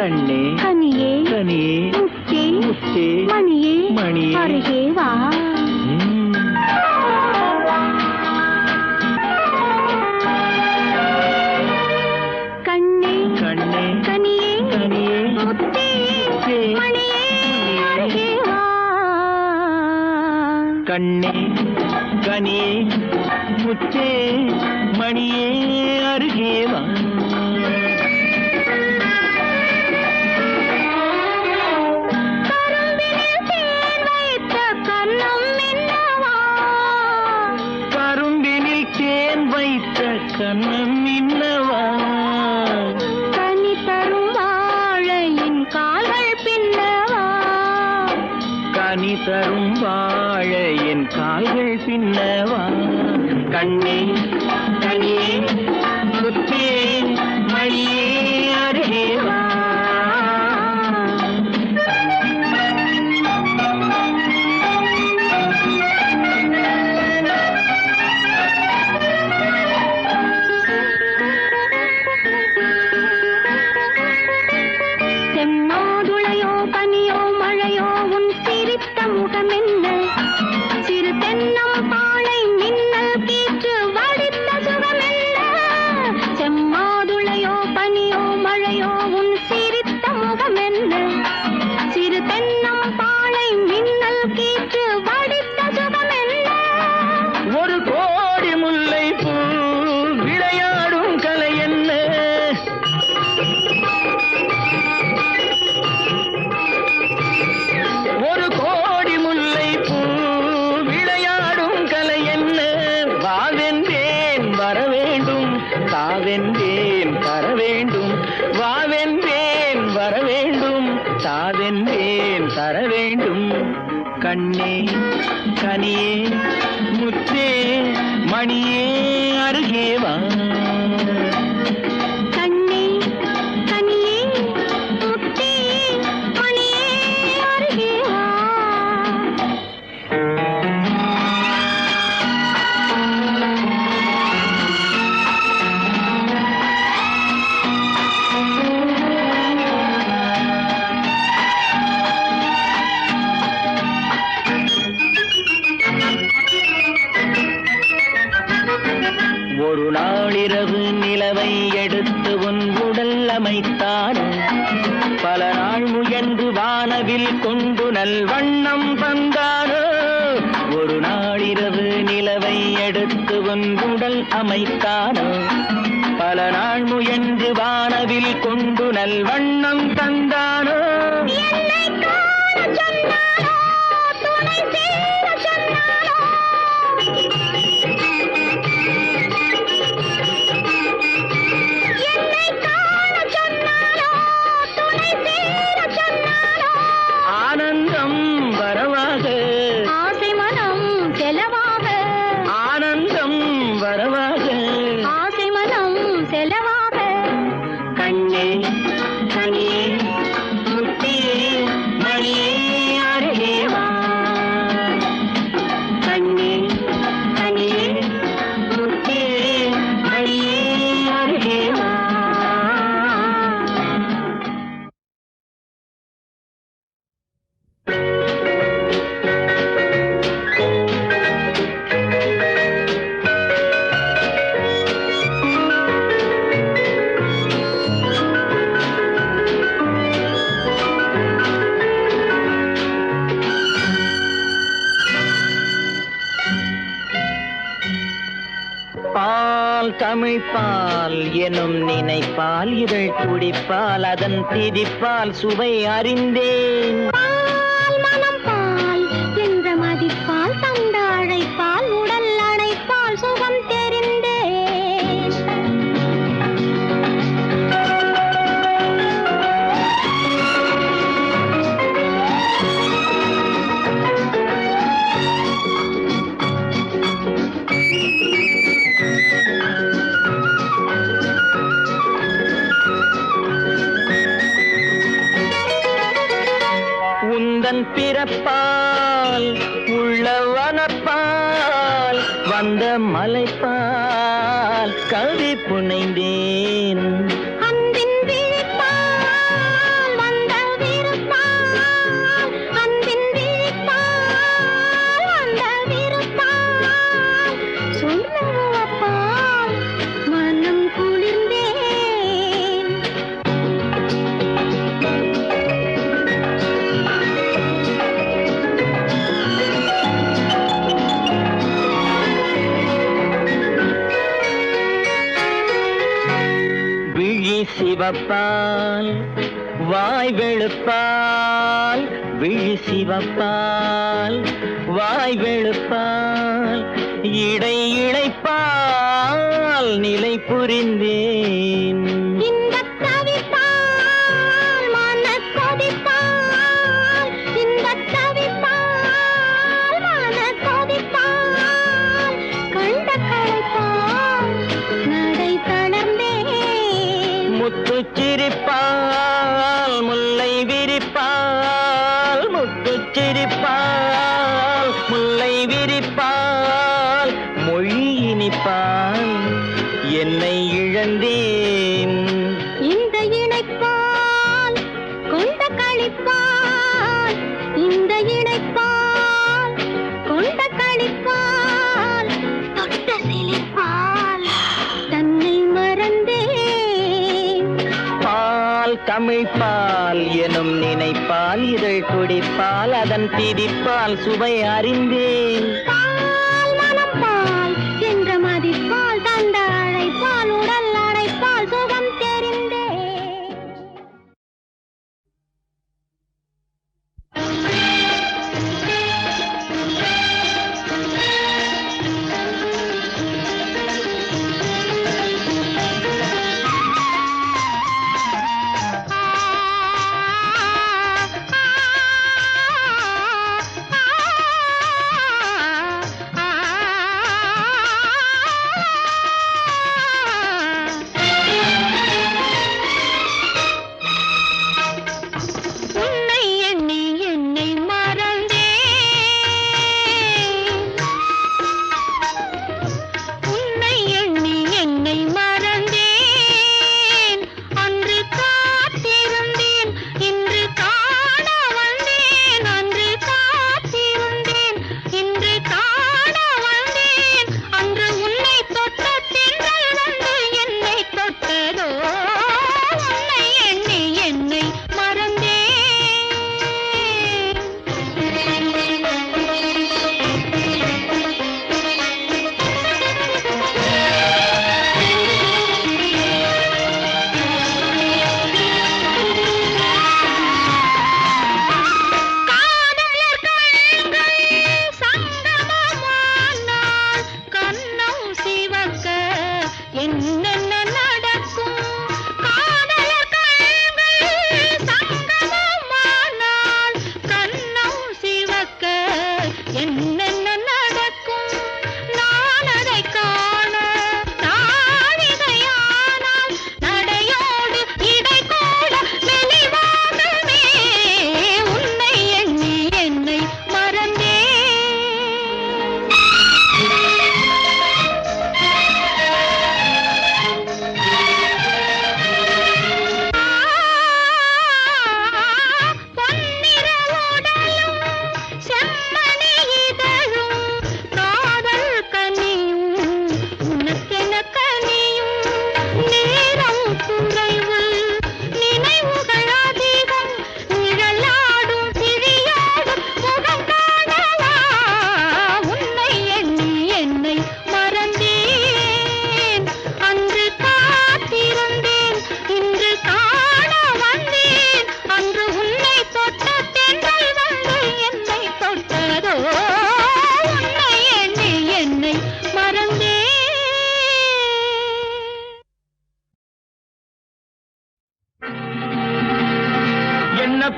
கண்ணே கனியே கனியே முத்தே முத்தே மணியே மணியே அருகே வா. கண்ணே கண்ணே கனியே கனியே முத்தே மணியே அருகே வா. கண்ணே கனியே முத்தே மணியே அருகே வா. கரும்பினில் தேன் வைத்த கண்ணம் இன்னவா. கனி தரும் வாழையின் கால்கள் பின்னவா. கனி தரும் வாழையின் கால்கள் பின்னவா. கண்ணே கனியே முத்தே மணியே அருகே வா. செம்மாதுளையோ பனியோ மழையோ உன் சிரித்த முகமென்ன. சிறு தென்னம் பாளை மின்னல் கீற்று வடித்த சுகமென்ன. செம்மாதுளையோ பனியோ மழையோ உன் சிரித்த முகமென்ன. சிறு தென்னம் பாளை மின்னல் கீற்று வடித்த சுகமென்ன. ஒரு கோடி முல்லை பூ விளையாடும் கலை என்ன. ஒரு கோடி முல்லை பூ விளையாடும் கலை என்ன. வாவென்றேன் வர வேண்டும் தாவென்றேன் தர வேண்டும். வாவென்றேன் வர வேண்டும் தாவென்றேன் தர வேண்டும். கண்ணே கனியே முத்தே மணியே அருகே வா. கண்ணே கனியே முத்தே மணியே அருகே வா. ஒரு நாளிரவு நிலவை எடுத்து உன் உடல் அமைத்தான். பல நாள் முயன்று வானவில் கொண்டு நல்வண்ணம் தந்தானோ. ஒரு நாளிரவு நிலவை எடுத்து உன் உடல் அமைத்தானோ. பல நாள் முயன்று வானவில் கொண்டு நல்வண்ணம் தந்தானோ. என்னை காண சொன்னானோ துணை சேர சொன்னானோ. என்னை காண சொன்னானோ துணை சேர சொன்னானோ. ஆனந்தம் வரவாக ஆசை மனம் செலவாக. ஆனந்தம் வரவாக. ஆசை மனம் செலவாக. கண்ணே கனியே முத்தே மணியே அருகே வா. கண்ணே கனியே முத்தே மணியே அருகே வா. பால் தமிழ் பால் எனும் நினைப்பால் இதழ் குடிப்பால் அதன் திதிப்பால் சுவை அறிந்தேன். பால் மனம் பால் என்ற மதிப்பால் தந்த அழைப்பால் உடல் அணைப்பால் சுகம் தெரிந்தேன். உந்தன் பிறப்பால் உள்ள வனப்பால் வந்த மலைப்பால் கவி புனைந்தேன். அன்பின் விழிப்பால் சிவப்பால் வாய் வெளுப்பால் விழி சிவப்பால் வாய் வெளுப்பால் இடை இழைப்பால் நிலை புரிந்தேன் முத்துச்சிரிப்பால் முல்லை விரிப்பால் முத்துச்சிரிப்பால் முல்லை விரிப்பால் மொழி இனிப்பால் என்னை இழந்தேன் இந்த இணைப்பால் கொண்ட களிப்பால் இந்த இணைப்பால் கொண்ட களிப்பால் தொட்ட சிலிப்பால் தன்னை மறந்தேன் பால் தமிழ்பால் எனும் நினைப்பால் இதழ் துடிப்பால் அதன் திதிப்பால் சுவை அறிந்தேன் பால் மனம் பால் என்ற மதிப்பால் தந்த அழைப்பால் உடல் அழைப்பால் சுகம் தெரிந்தேன்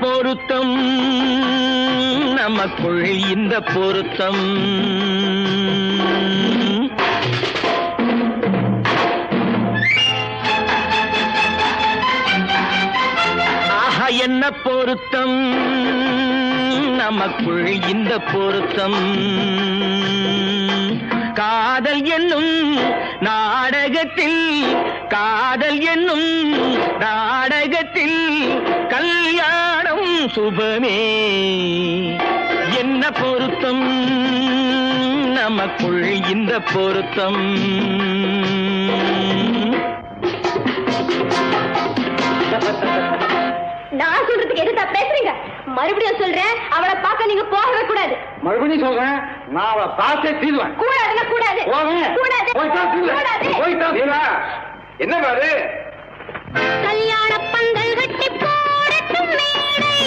பொருத்தம் நமக்குள் இந்த பொருத்தம் ஆஹா என்ன பொருத்தம் நமக்குள் இந்த பொருத்தம் காதல் என்னும் நாடகத்தில் காதல் என்னும் நாடகத்தில் கல்யாணம் சுபமே என்ன பொருத்தம் நமக்குள் இந்த பொருத்தம் நான் சொல்றதுக்கு எதுதா பேசுறீங்க? மறுபடியும் சொல்றேன், அவளை பார்க்க நீங்க போகவே கூடாது. மறுபடியும் சொல்றேன், நான் அவளை பார்த்தே தீருவேன். கூடாதுன்னா கூடாது. கூடாது. என்ன பாரு, கல்யாண பந்தல் கட்டி போடட்டும் மேடை,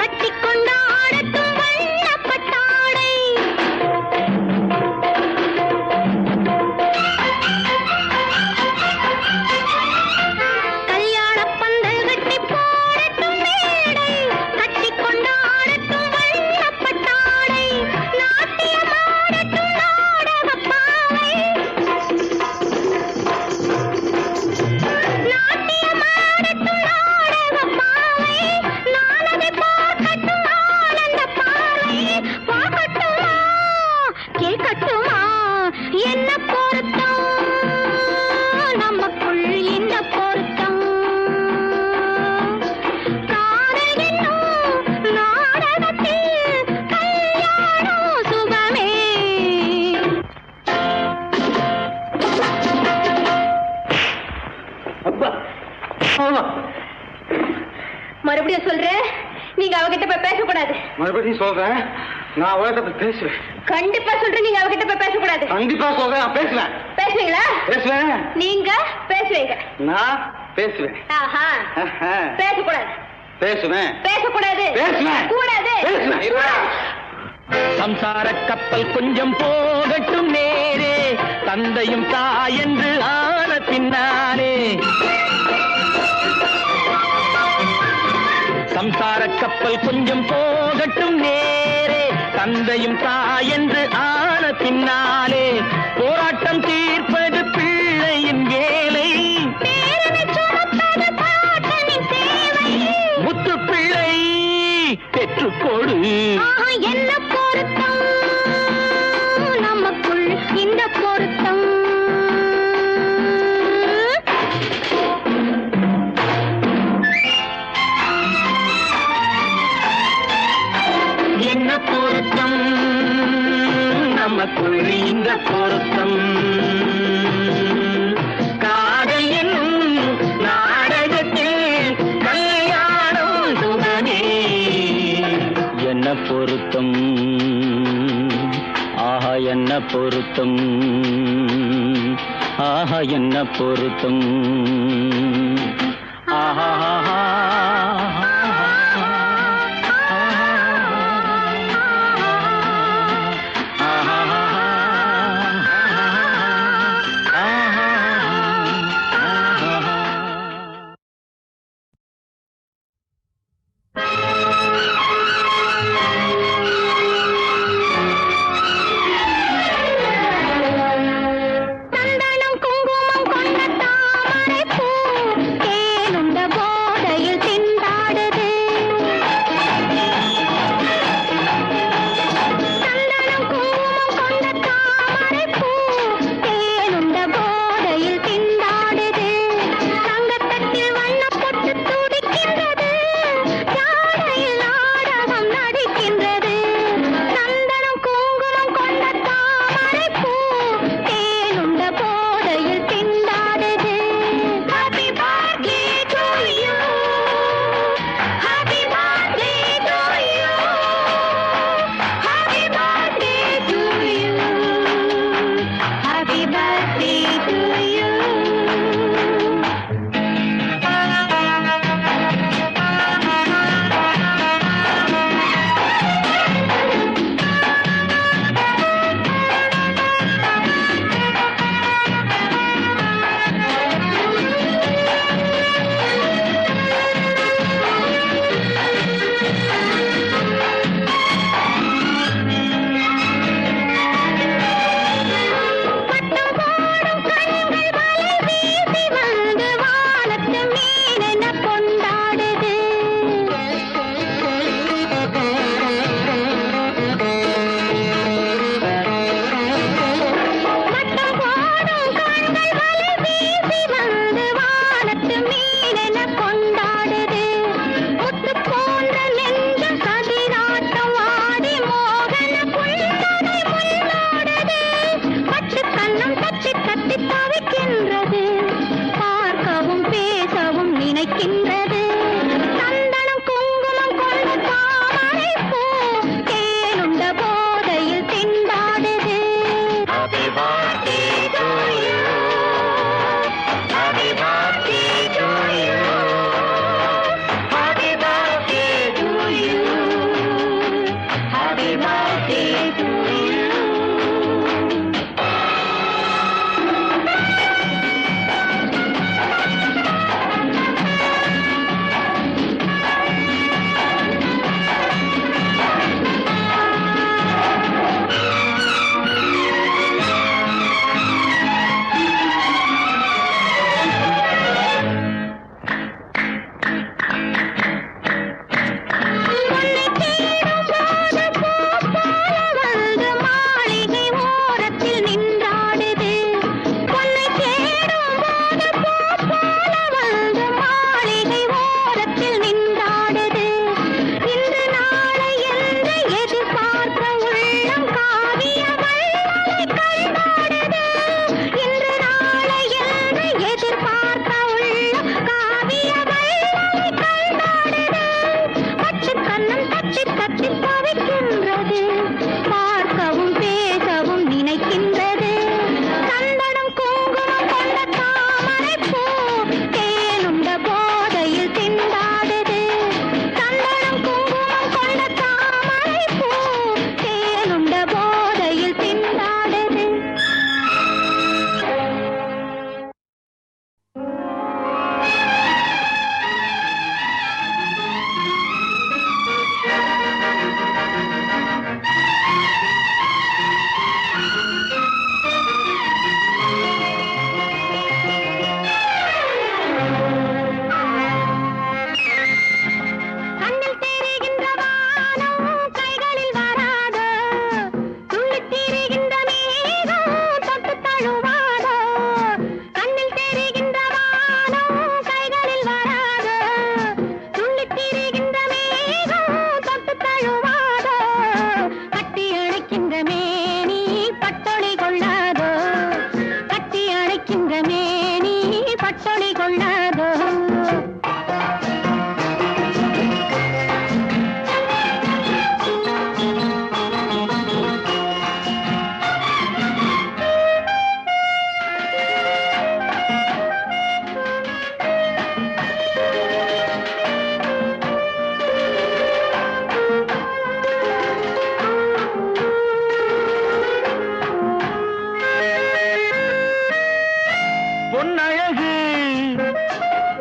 கட்டி கொண்டாடட்டும் வண்ணப்பட்டாடை. கல்யாண பந்தல் கட்டி போடட்டும் மேடை, கட்டி கொண்டாடட்டும் வண்ணப்பட்டாடை. நாட்டியமாடட்டும் நாடகப்பாவை, நாட்டியமாடட்டும் நாடகப்பாவை. நாளதை பார்க்கட்டும் ஆனந்த பார்வை. பார்க்கட்டுமா கேட்கட்டுமா என்ன பொருத்தம் நமக்குள் இந்த பொருத்தம். காதல் என்னும் நாடகத்தில் கல்யாணம் சுகமே. அப்பா ஆமா. மறுபடியும் சொல்றேன், நீங்க அவகிட்ட போய் பேசக்கூடாது. மறுபடியும் சொல்றேன், நான் உலகத்தை பேசுவேன். கண்டிப்பா சொல்றேன், நீங்க அவகிட்ட போய் பேசக்கூடாது. கண்டிப்பா சொல்றேன், நான் பேசுவேன். பேசுவீங்களா? பேசுவேன். நீங்க பேசுவீங்க. நான் பேசுவேன். ஆஹா. ஆஹா. பேசக்கூடாது. பேசுவேன். பேசக்கூடாது. பேசுவேன். கூடாது. பேசுவேன். சம்சார கப்பல் கொஞ்சம் போகட்டும் நேரே, தந்தையும் தாயென்று ஆன பின்னாலே. சம்சார கப்பல் கொஞ்சம் போகட்டும் நேரே, தந்தையும் தாயென்று ஆன பின்னாலே. போராட்டம் தீர்ப்பது பிள்ளையின் வேலை, பேரனை சுமப்பது பாட்டனின் சேவை. முத்து பிள்ளை பெற்றுக்கொடு. ஆஹா, என்ன பொருத்தம் நமக்குள் இந்த பொருத்தம். என்ன பொருத்தம் நமக்குள் இந்த பொருத்தம். காதல் என்னும் நாடகத்தில் கல்யாணம் சுகமே. என்ன பொருத்தம், ஆஹா என்ன பொருத்தம், ஆஹா என்ன பொருத்தம். ஆஹா சந்தனம் குங்குமம் கொண்ட தாமரைப்பூ,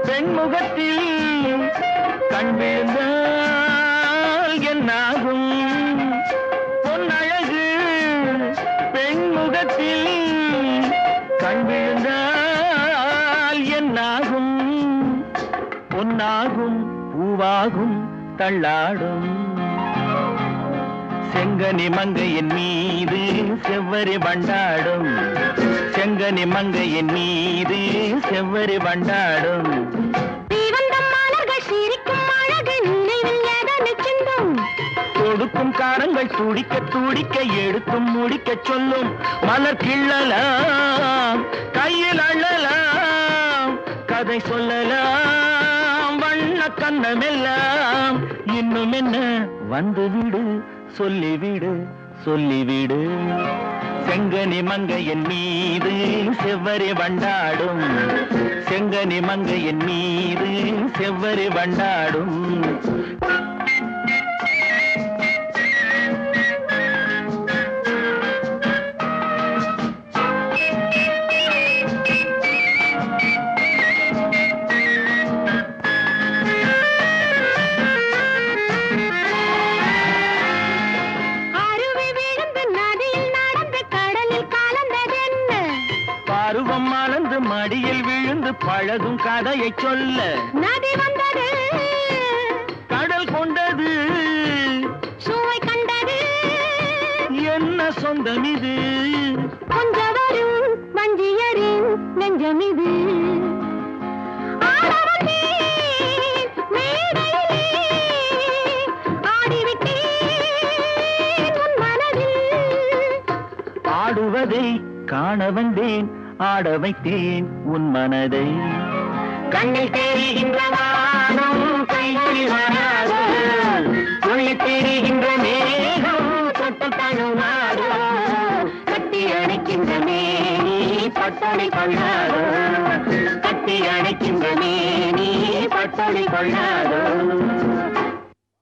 பெண்முகத்தில் கண் விழுந்தால் என்னாகும் பொன்னழகு பெண்முகத்தில் கண் விழுந்தால் என்னாகும் பொன்னாகும் பூவாகும் தள்ளாடும் செங்கனி மங்கையின் மீது செவ்வரி வண்டாடும் செங்கனி மங்கையின் மீது செவ்வரி வண்டாடும் கொடுக்கும் காரங்கள் துடிக்க துடிக்க எடுத்தும் முடிக்க சொல்லும் மலர் கிள்ளலாம் கையில் அள்ளலாம் கதை சொல்லலாம் வண்ண கண்ணமெல்லாம் இன்னும் என்ன வந்து விடு சொல்லிவிடு சொல்லிவிடு செங்கனி மங்கையின் மீது செவ்வரி வண்டாடும் செங்கனி மங்கையின் மீது செவ்வரி வண்டாடும் பருவம் மலர்ந்து மடியில் விழுந்து பழகும் கதையை சொல்ல நதி வந்தது கடல் கொண்டது சுவை கண்டது என்ன சொந்தம் இது கொஞ்சம் வரும் வஞ்சியரின் நெஞ்சம் இது ஆடுவதை காண வந்தேன் ஆட வைத்தேன் உன் மனதை கண்ணில் தெரிகின்ற வானம் கையில் வராது உள்ளே தெரிகின்ற மேகம் தொட்டு தழுவாது கட்டி அணைக்கின்ற மேனி பட்டொளி கொள்ளாது கட்டி அணைக்கின்ற மேனி பட்டொளி கொள்ளாது